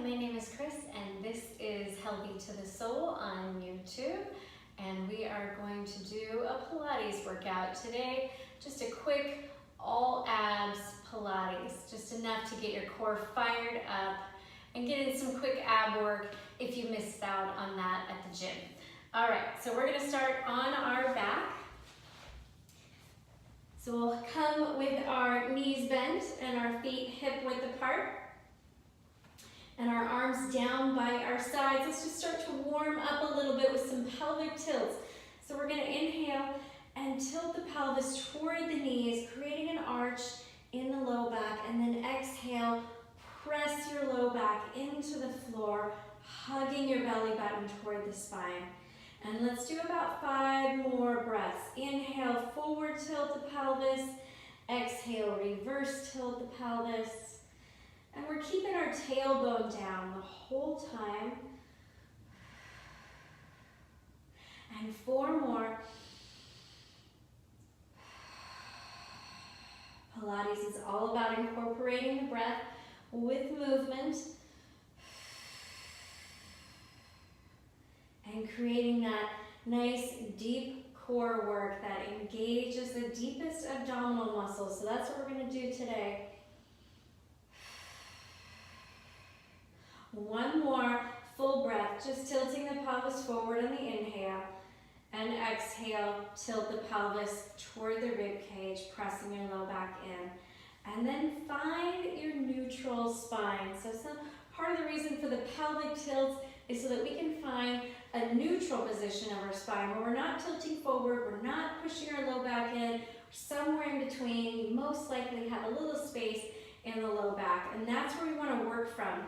my name is Chris and this is Healthy to the Soul on YouTube, and we are going to do a Pilates workout today. Just a quick all abs Pilates, just enough to get your core fired up and get in some quick ab work if you missed out on that at the gym. All right, so we're gonna start on our back. So we'll come with our knees bent and our feet hip width apart. And our arms down by our sides. Let's just start to warm up a little bit with some pelvic tilts. So we're gonna inhale and tilt the pelvis toward the knees, creating an arch in the low back. And then exhale, press your low back into the floor, hugging your belly button toward the spine. And let's do about 5 more breaths. Inhale, forward tilt the pelvis. Exhale, reverse tilt the pelvis. And we're keeping our tailbone down the whole time. And 4 more. Pilates is all about incorporating the breath with movement and creating that nice deep core work that engages the deepest abdominal muscles. So that's what we're going to do today. 1 more full breath, just tilting the pelvis forward on the inhale, and exhale, tilt the pelvis toward the rib cage, pressing your low back in. And then find your neutral spine. So part of the reason for the pelvic tilts is so that we can find a neutral position of our spine where we're not tilting forward, we're not pushing our low back in, we're somewhere in between. You most likely have a little space in the low back, and that's where we want to work from.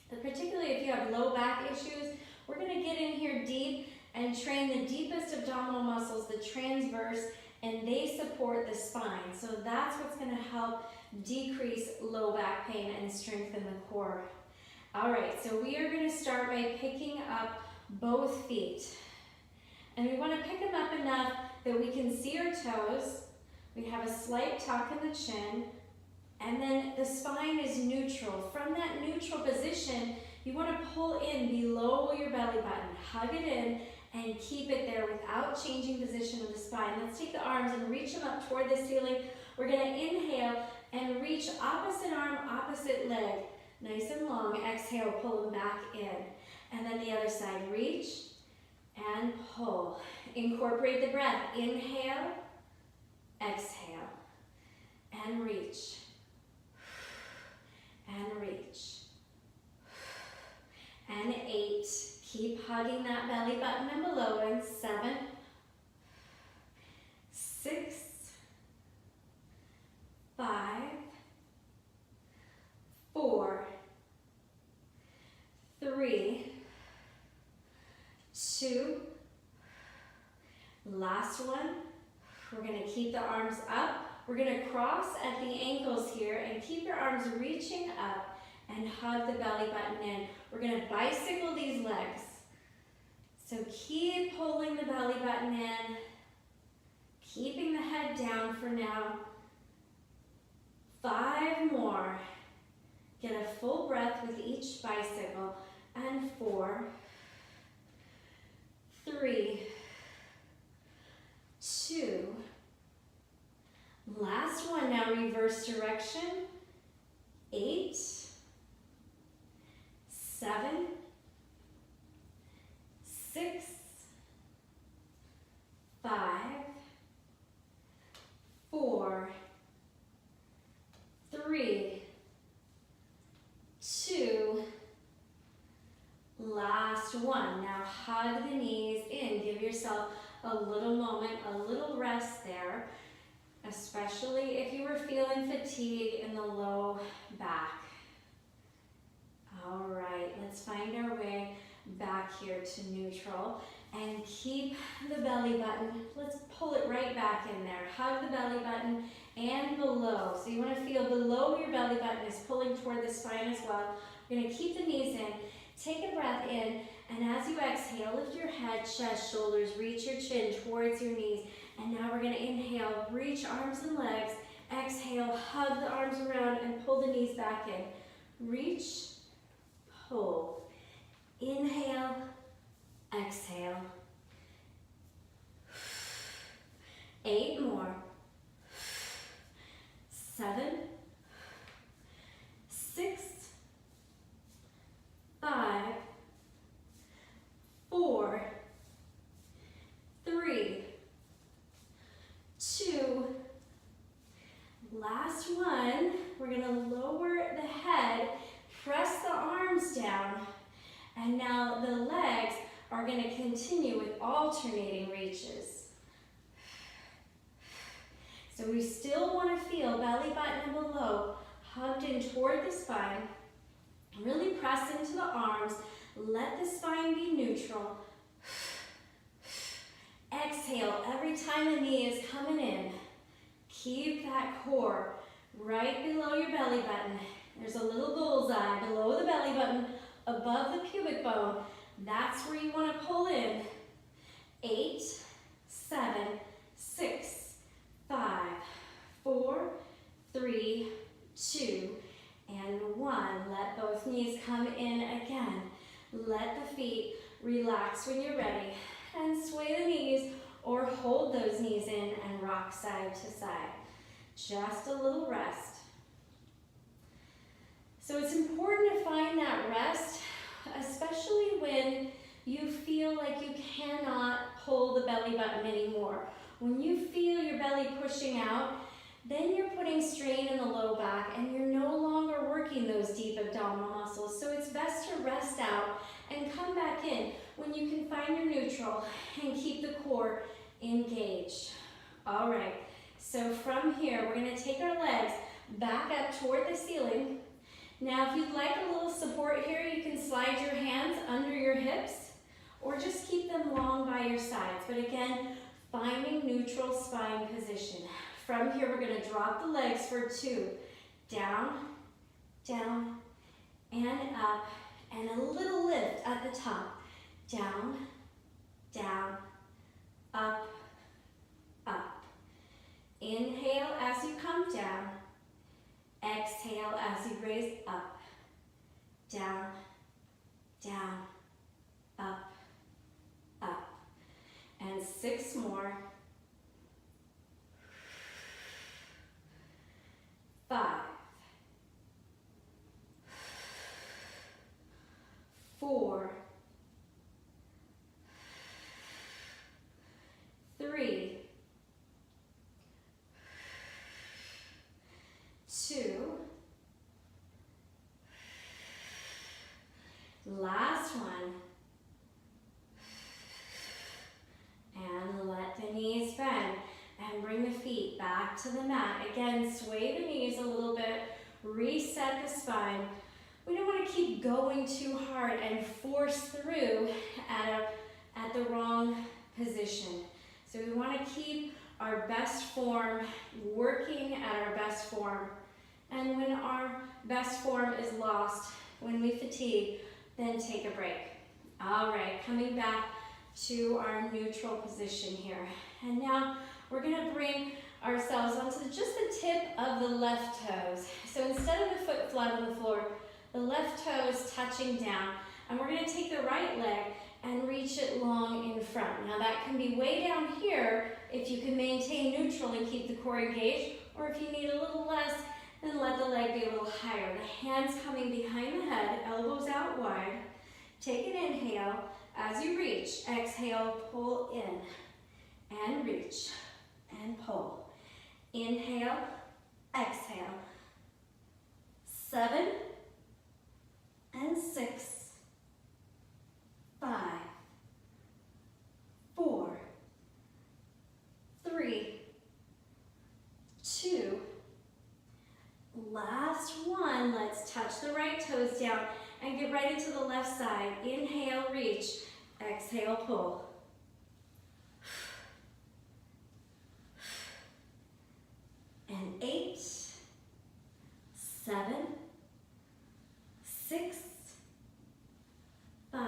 But particularly if you have low back issues, we're going to get in here deep and train the deepest abdominal muscles, the transverse, and they support the spine. So that's what's going to help decrease low back pain and strengthen the core. All right, so we are going to start by picking up both feet. And we want to pick them up enough that we can see our toes. We have a slight tuck in the chin. And then the spine is neutral. From that neutral position, you want to pull in below your belly button. Hug it in and keep it there without changing position of the spine. Let's take the arms and reach them up toward the ceiling. We're going to inhale and reach opposite arm, opposite leg. Nice and long. Exhale, pull them back in. And then the other side, reach and pull. Incorporate the breath. Inhale, exhale, and reach. And reach. And 8. Keep hugging that belly button and below. And 7, 6, 5, 4, 3, 2. Last one. We're going to keep the arms up. We're going to cross at the ankles here and keep your arms reaching up and hug the belly button in. We're going to bicycle these legs. So keep pulling the belly button in, keeping the head down for now. 5 more. Get a full breath with each bicycle. And 4, 3, 2, last one, now reverse direction. 8, 7, 6, 5, 4, 3, 2, last one. Now hug the knees in. Give yourself a little moment, a little rest there, especially if you were feeling fatigue in the low back. All right, let's find our way back here to neutral and keep the belly button. Let's pull it right back in there. Hug the belly button and below. So you want to feel below your belly button is pulling toward the spine as well. You're going to keep the knees in. Take a breath in, and as you exhale, lift your head, chest, shoulders, reach your chin towards your knees. And now we're going to inhale, reach arms and legs. Exhale, hug the arms around and pull the knees back in. Reach, hold. Inhale, exhale. 8 more. 7, 6, 5, 4, 3, 2, last one. We're going to lower the head, press the arms down, and now the legs are going to continue with alternating reaches. So we still want to feel belly button and below hugged in toward the spine. Really press into the arms. Let the spine be neutral. Exhale every time the knee is coming in. Keep that core right below your belly button. There's a little bullseye below the belly button, above the pubic bone. That's where you want to pull in. 8, 7, 6, 5, 4, 3, 2, and 1. Let both knees come in again. Let the feet relax when you're ready. And sway the knees or hold those knees in and rock side to side. Just a little rest. So it's important to find that rest, especially when you feel like you cannot pull the belly button anymore. When you feel your belly pushing out, then you're putting strain in the low back and you're no longer working those deep abdominal muscles. So it's best to rest out and come back in when you can find your neutral and keep the core engaged. All right, so from here, we're going to take our legs back up toward the ceiling. Now, if you'd like a little support here, you can slide your hands under your hips or just keep them long by your sides. But again, finding neutral spine position. From here, we're going to drop the legs for 2. Down, down, and up, and a little lift at the top. Down, down, up, up. Inhale as you come down. Exhale as you raise up. Down, down, up, up. And 6 more. 5, 4, 3, 2, last one, and let the knees bend. And bring the feet back to the mat. Again, sway the knees a little bit, reset the spine. We don't want to keep going too hard and force through at the wrong position. So we want to keep our best form, working at our best form. And when our best form is lost, when we fatigue, then take a break. All right, coming back to our neutral position here. And now, we're going to bring ourselves onto just the tip of the left toes. So instead of the foot flat on the floor, the left toe is touching down. And we're going to take the right leg and reach it long in front. Now that can be way down here if you can maintain neutral and keep the core engaged, or if you need a little less, then let the leg be a little higher. The hands coming behind the head, elbows out wide. Take an inhale. As you reach, exhale, pull in and reach. And pull. Inhale, exhale. 7 and 6, 5, 4, 3, 2, last one. Let's touch the right toes down and get right into the left side. Inhale, reach. Exhale, pull. And 8, 7, 6, 5,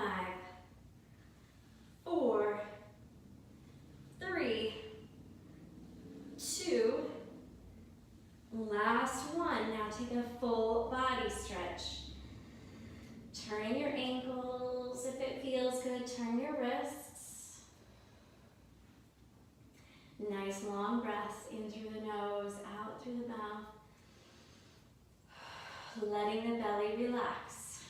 4, 3, 2, last one. Now take a full body stretch. Turn your ankles. If it feels good, turn your wrists. Nice long breaths in through the nose, out through the mouth. Letting the belly relax.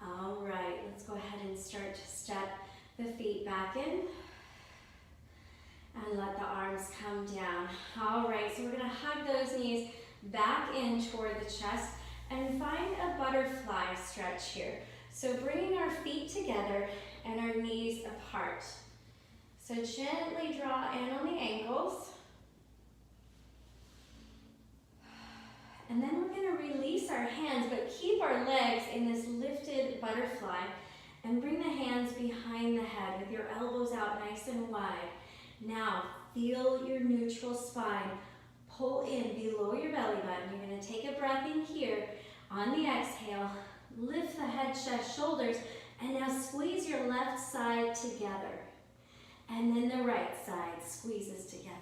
All right, let's go ahead and start to step the feet back in. And let the arms come down. All right, so we're gonna hug those knees back in toward the chest and find a butterfly stretch here. So bringing our feet together and our knees apart. So gently draw in on the ankles. And then we're gonna release our hands, but keep our legs in this lifted butterfly and bring the hands behind the head with your elbows out nice and wide. Now, feel your neutral spine. Pull in below your belly button. You're gonna take a breath in here. On the exhale, lift the head, chest, shoulders, and now squeeze your left side together. And then the right side squeezes together.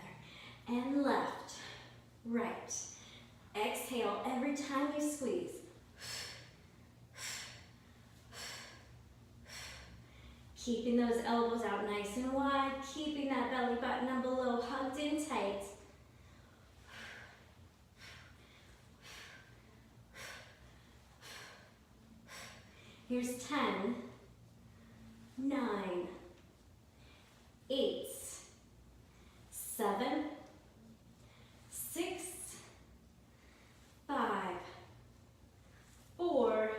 And left, right. Exhale every time you squeeze. Keeping those elbows out nice and wide, keeping that belly button down below hugged in tight. Here's 10, 9, 8, 7, 6, 5, 4,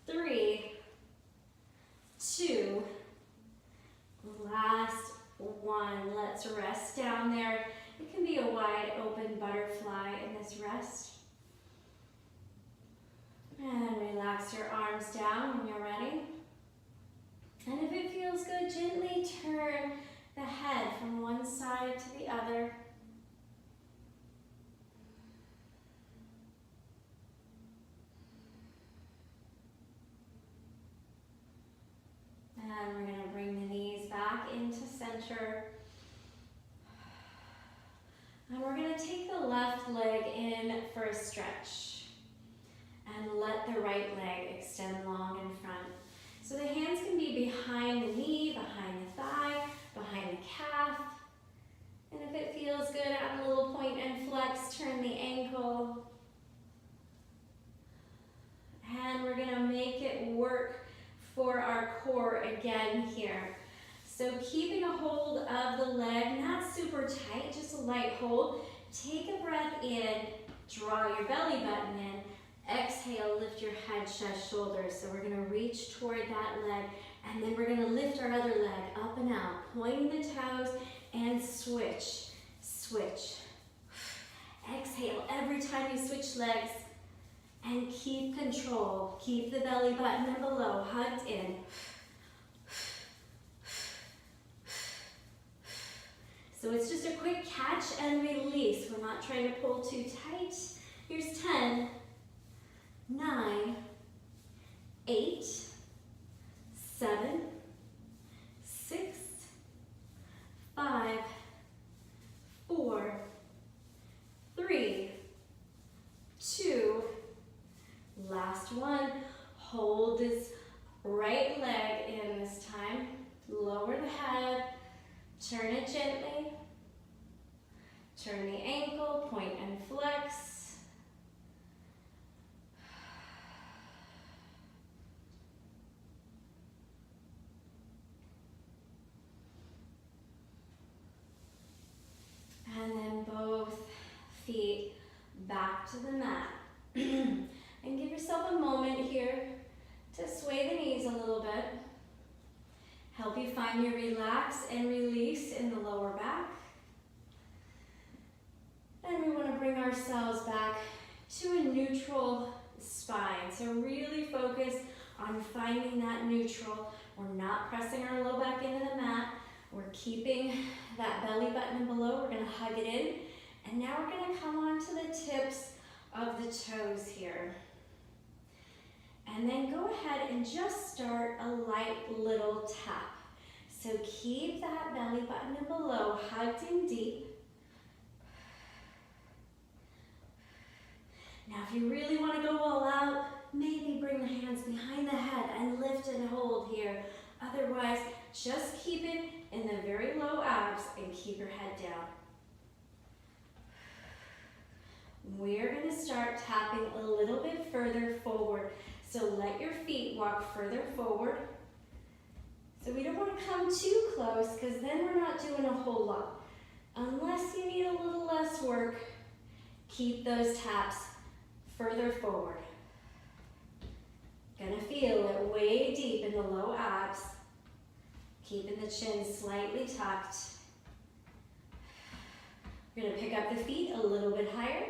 3, 2, last one. Let's rest down there. It can be a wide open butterfly in this rest. And relax your arms down when you're ready. And if it feels good, gently turn the head from one side to the other. And we're going to bring the knees back into center. And we're going to take the left leg in for a stretch. And let the right leg extend long in front. So the hands can be behind the knee, behind the thigh, behind the calf. And if it feels good, add a little point and flex, turn the ankle. And we're going to make it work for our core again here. So keeping a hold of the leg, not super tight, just a light hold. Take a breath in, draw your belly button in. Exhale, lift your head, chest, shoulders. So we're gonna reach toward that leg, and then we're gonna lift our other leg up and out, pointing the toes, and switch, switch. Exhale every time you switch legs, and keep control. Keep the belly button and below hugged in. So it's just a quick catch and release. We're not trying to pull too tight. Here's 10, 9, 8, 7, 6, 5, 4, 3, 2, last one. Hold this right leg in this time. Lower the head, turn it gently. Turn the ankle, point and flex. And then both feet back to the mat. And give yourself a moment here to sway the knees a little bit. Help you find your relax and release in the lower back. And we want to bring ourselves back to a neutral spine. So really focus on finding that neutral. We're not pressing our low back into the mat. We're keeping that belly button below. We're going to hug it in. And now we're going to come on to the tips of the toes here. And then go ahead and just start a light little tap. So keep that belly button below, hugged in deep. Now If you really want to go all out, maybe bring the hands behind the head and lift and hold here. Otherwise, just keep it in the very low abs and keep your head down. We're going to start tapping a little bit further forward. So let your feet walk further forward. So we don't want to come too close because then we're not doing a whole lot. Unless you need a little less work, keep those taps further forward. Gonna feel it way deep in the low abs. Keeping the chin slightly tucked. We're gonna pick up the feet a little bit higher.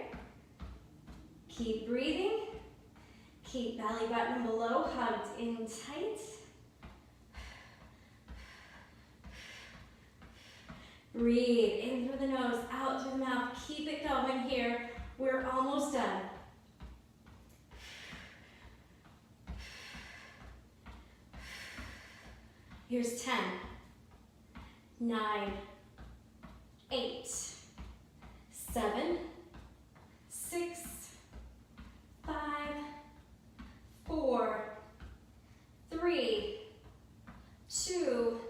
Keep breathing. Keep belly button below hugged in tight. Breathe in through the nose, out through the mouth. Keep it going here. We're almost done. Here's 10, 9, 8, 7, 6, 5, 4, 3, 2,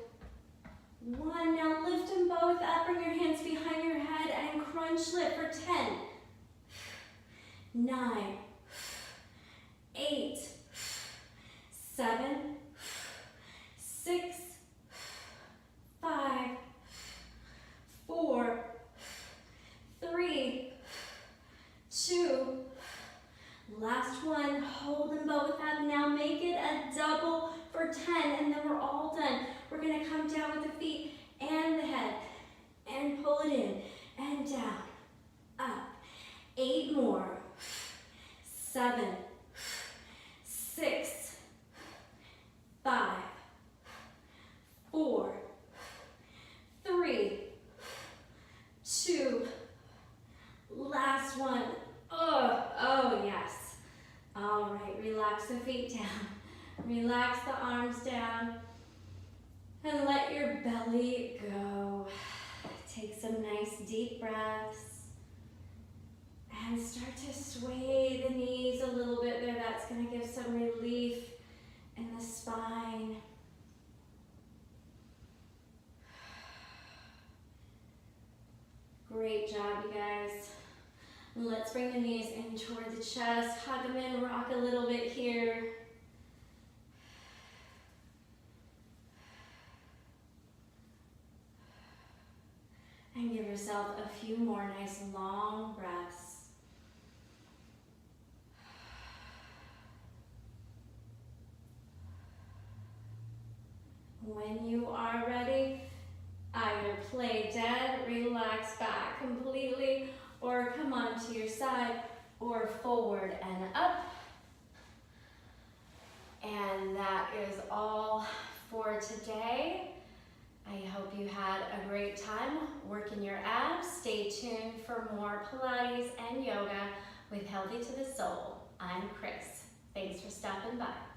1. Now lift them both up, bring your hands behind your head and crunch lift for 10, 9, 8, 7, 6, 5, 4, 3, 2, last one. Hold them both up. Now make it a double for 10 and then we're all done. We're going to come down with the feet and the head and pull it in and down, up. 8 more. 7, 6, 5, 4, 3, 2, last one. Oh yes. All right, relax the feet down. Relax the arms down and let your belly go. Take some nice deep breaths and start to sway the knees a little bit there. That's going to give some relief in the spine. Great job, you guys. Let's bring the knees in toward the chest. Hug them in, rock a little bit here. And give yourself a few more nice long breaths. When you are ready, either play dead, relax back completely, or come on to your side, or forward and up. And that is all for today. I hope you had a great time working your abs. Stay tuned for more Pilates and yoga with Healthy to the Soul. I'm Chris. Thanks for stopping by.